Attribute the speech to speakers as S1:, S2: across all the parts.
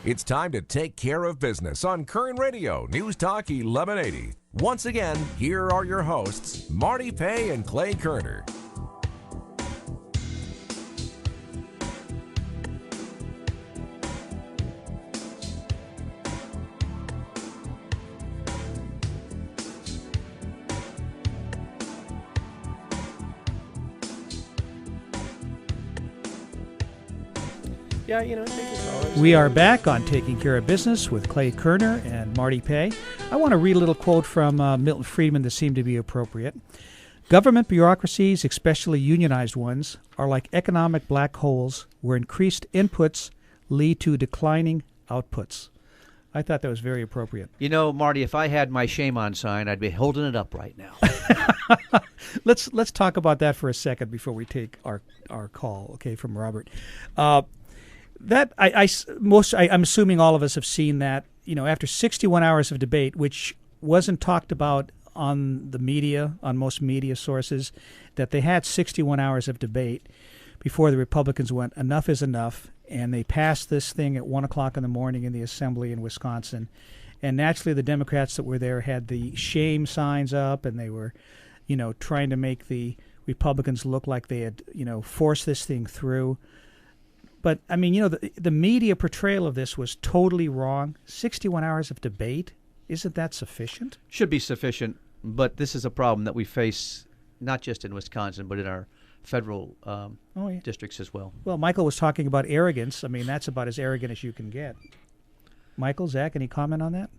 S1: It's time to take care of business on Kern Radio Newstalk 1180. Once again, here are your hosts, Marty Pay and Clay Kerner.
S2: We are back on Taking Care of Business with Clay Kerner and Marty Pay. I want to read a little quote from Milton Friedman that seemed to be appropriate. Government bureaucracies, especially unionized ones, are like economic black holes where increased inputs lead to declining outputs. I thought that was very appropriate.
S3: You know, Marty, if I had my shame on sign, I'd be holding it up right now.
S2: Let's talk about that for a second before we take our call, okay, from Robert. I'm assuming all of us have seen that, after 61 hours of debate, which wasn't talked about on the media, on most media sources, that they had 61 hours of debate before the Republicans went, enough is enough, and they passed this thing at 1 o'clock in the morning in the Assembly in Wisconsin. And naturally, the Democrats that were there had the shame signs up, and they were, trying to make the Republicans look like they had, forced this thing through. But, the media portrayal of this was totally wrong. 61 hours of debate, isn't that sufficient?
S3: Should be sufficient, but this is a problem that we face not just in Wisconsin, but in our federal districts as well.
S2: Well, Michael was talking about arrogance. That's about as arrogant as you can get. Michael, Zack, any comment on that?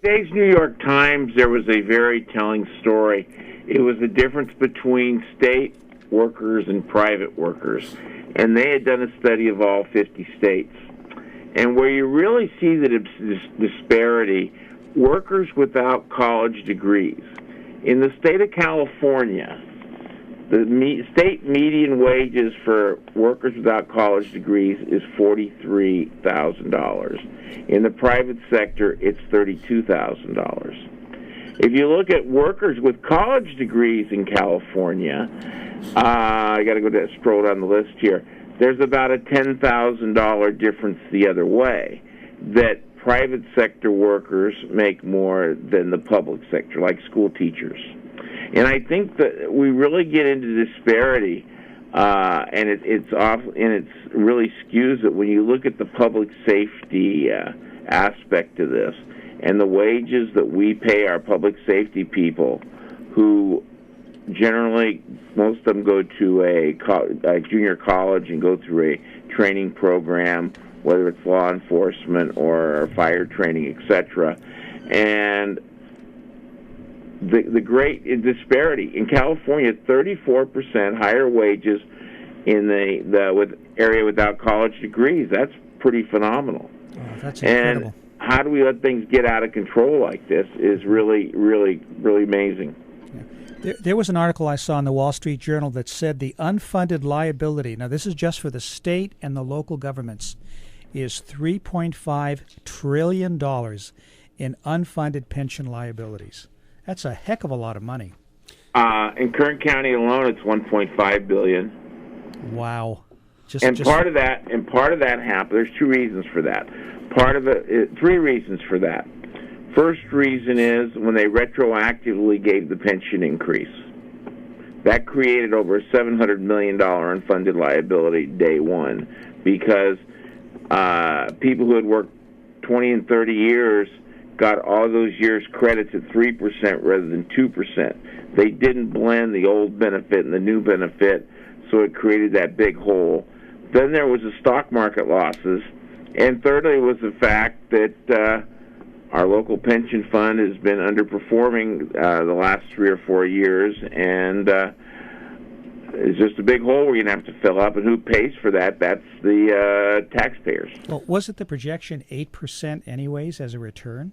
S4: Today's New York Times, there was a very telling story. It was the difference between state workers and private workers. And they had done a study of all 50 states. And where you really see the disparity, workers without college degrees. In the state of California, the state median wages for workers without college degrees is $43,000. In the private sector, it's $32,000. If you look at workers with college degrees in California, I got to scroll down the list here. There's about a $10,000 difference the other way, that private sector workers make more than the public sector, like school teachers. And I think that we really get into disparity, and it's really skews it when you look at the public safety aspect of this and the wages that we pay our public safety people, who generally, most of them go to a junior college and go through a training program, whether it's law enforcement or fire training, etc. And the great disparity in California, 34% higher wages in the area without college degrees. That's pretty phenomenal.
S2: Oh, that's incredible.
S4: And how do we let things get out of control like this is really, really, really amazing.
S2: There was an article I saw in the Wall Street Journal that said the unfunded liability, now this is just for the state and the local governments, is $3.5 trillion in unfunded pension liabilities. That's a heck of a lot of money.
S4: In Kern County alone, it's $1.5 billion.
S2: Wow.
S4: Part of that happened. There's two reasons for that. Three reasons for that. First reason is when they retroactively gave the pension increase. That created over a $700 million unfunded liability day one, because people who had worked 20 and 30 years got all those years credits at 3% rather than 2%. They didn't blend the old benefit and the new benefit, so it created that big hole. Then there was the stock market losses. And thirdly was the fact that our local pension fund has been underperforming the last 3 or 4 years, and it's just a big hole we're going to have to fill up. And who pays for that? That's the taxpayers.
S2: Well, was it the projection 8% anyways as a return?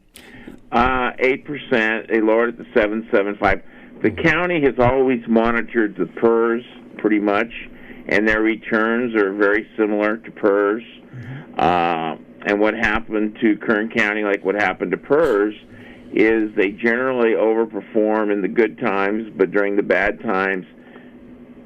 S4: 8%. They lowered it to 7.75. The county has always monitored the PERS pretty much, and their returns are very similar to PERS. And what happened to Kern County, like what happened to PERS, is they generally overperform in the good times, but during the bad times,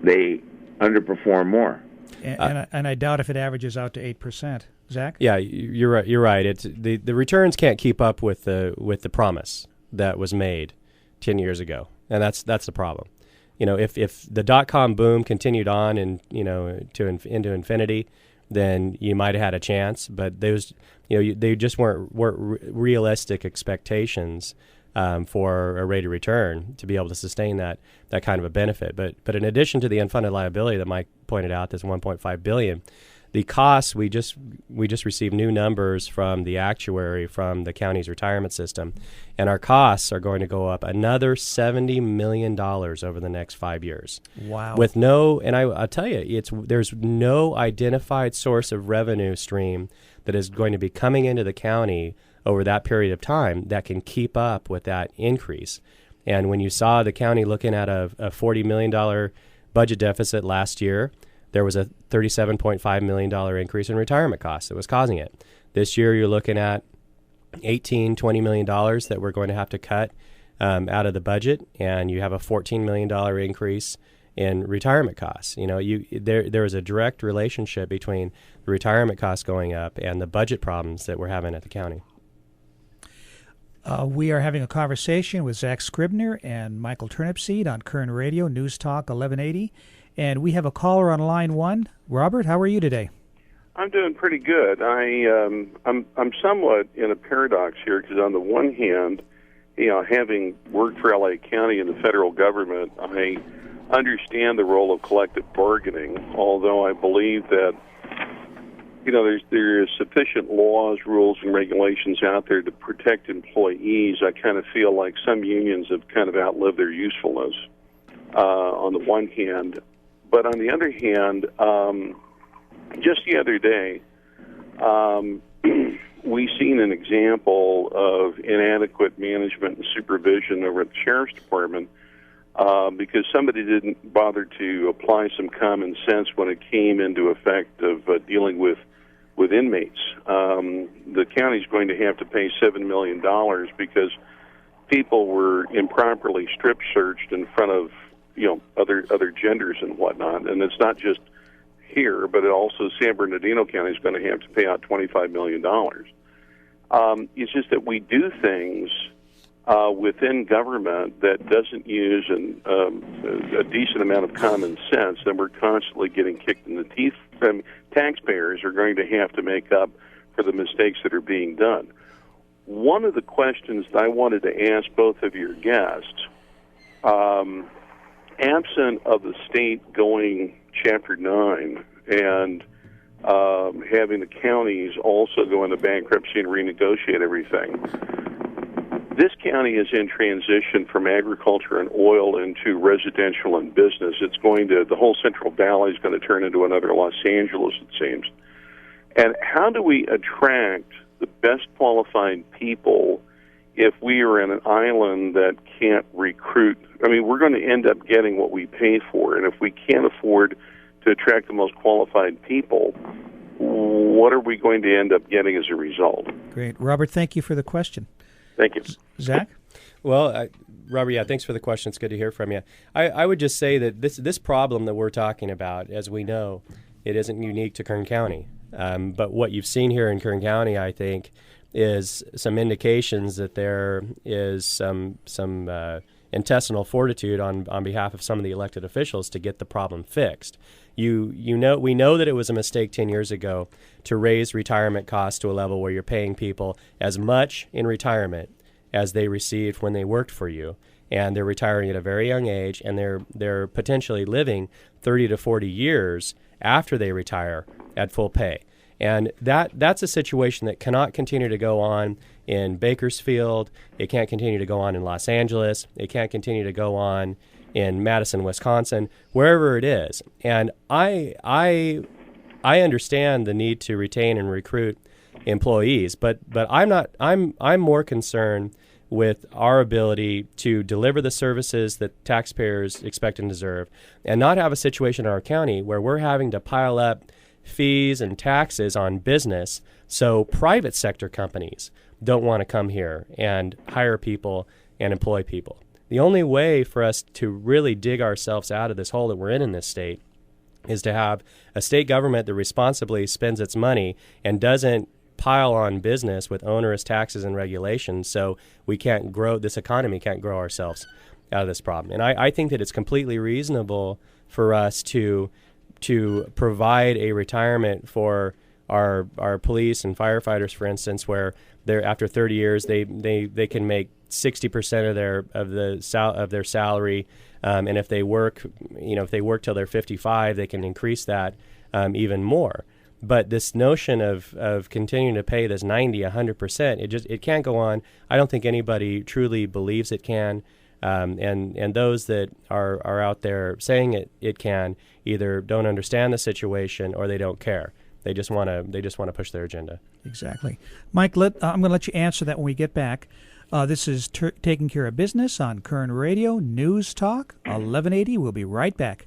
S4: they underperform more.
S2: And I doubt if it averages out to 8%. Zach?
S5: Yeah, you're right. You're right. It's the returns can't keep up with the promise that was made 10 years ago, and that's the problem. If the .com boom continued on and into infinity, then you might have had a chance. But those they just weren't realistic expectations for a rate of return to be able to sustain that kind of a benefit. But in addition to the unfunded liability that Mike pointed out, this $1.5 billion. The costs, we just received new numbers from the actuary from the county's retirement system, and our costs are going to go up another $70 million over the next 5 years.
S2: Wow!
S5: With I'll tell you, there's no identified source of revenue stream that is going to be coming into the county over that period of time that can keep up with that increase. And when you saw the county looking at a $40 million budget deficit last year, there was a $37.5 million increase in retirement costs that was causing it. This year, you're looking at $20 million that we're going to have to cut out of the budget, and you have a $14 million increase in retirement costs. There is a direct relationship between the retirement costs going up and the budget problems that we're having at the county.
S2: We are having a conversation with Zack Scrivner and Michael Turnipseed on Kern Radio Newstalk 1180. And we have a caller on line 1. Robert, how are you today?
S6: I'm doing pretty good. I'm somewhat in a paradox here because on the one hand, having worked for LA County in the federal government, I understand the role of collective bargaining. Although I believe that there is sufficient laws, rules, and regulations out there to protect employees. I kind of feel like some unions have kind of outlived their usefulness on the one hand. But on the other hand, just the other day, we seen an example of inadequate management and supervision over at the Sheriff's Department because somebody didn't bother to apply some common sense when it came into effect of dealing with inmates. The county's going to have to pay $7 million because people were improperly strip searched in front of other genders and whatnot. And it's not just here, but also San Bernardino County is going to have to pay out $25 million. It's just that we do things within government that doesn't use a decent amount of common sense, and we're constantly getting kicked in the teeth. Taxpayers are going to have to make up for the mistakes that are being done. One of the questions that I wanted to ask both of your guests, absent of the state going Chapter 9 and having the counties also go into bankruptcy and renegotiate everything, this county is in transition from agriculture and oil into residential and business. The whole Central Valley is going to turn into another Los Angeles, it seems. And how do we attract the best qualified people if we are in an island that can't recruit? I mean, we're going to end up getting what we pay for, and if we can't afford to attract the most qualified people, what are we going to end up getting as a result?
S2: Great. Robert, thank you for the question.
S6: Thank you.
S2: Zach?
S5: Well, Robert, thanks for the question. It's good to hear from you. I would just say that this problem that we're talking about, as we know, it isn't unique to Kern County. But what you've seen here in Kern County, I think, is some indications that there is some intestinal fortitude on behalf of some of the elected officials to get the problem fixed. We know that it was a mistake 10 years ago to raise retirement costs to a level where you're paying people as much in retirement as they received when they worked for you, and they're retiring at a very young age, and they're potentially living 30 to 40 years after they retire at full pay. And that's a situation that cannot continue to go on in Bakersfield. It can't continue to go on in Los Angeles. It can't continue to go on in Madison, Wisconsin, wherever it is. And I understand the need to retain and recruit employees, but I'm more concerned with our ability to deliver the services that taxpayers expect and deserve, and not have a situation in our county where we're having to pile up fees and taxes on business so private sector companies don't want to come here and hire people and employ people. The only way for us to really dig ourselves out of this hole that we're in this state is to have a state government that responsibly spends its money and doesn't pile on business with onerous taxes and regulations, so we can't grow, this economy can't grow ourselves out of this problem. And I think that it's completely reasonable for us to provide a retirement for our police and firefighters, for instance, where they're after 30 years they can make 60% of their salary, and if they work till they're 55, they can increase that even more. But this notion of continuing to pay this 90, 100%, it can't go on. I don't think anybody truly believes it can. And those that are out there saying it can either don't understand the situation or they don't care. They just want to push their agenda.
S2: Exactly, Mike. I'm going to let you answer that when we get back. This is Taking Care of Business on Kern Radio Newstalk 1180. We'll be right back.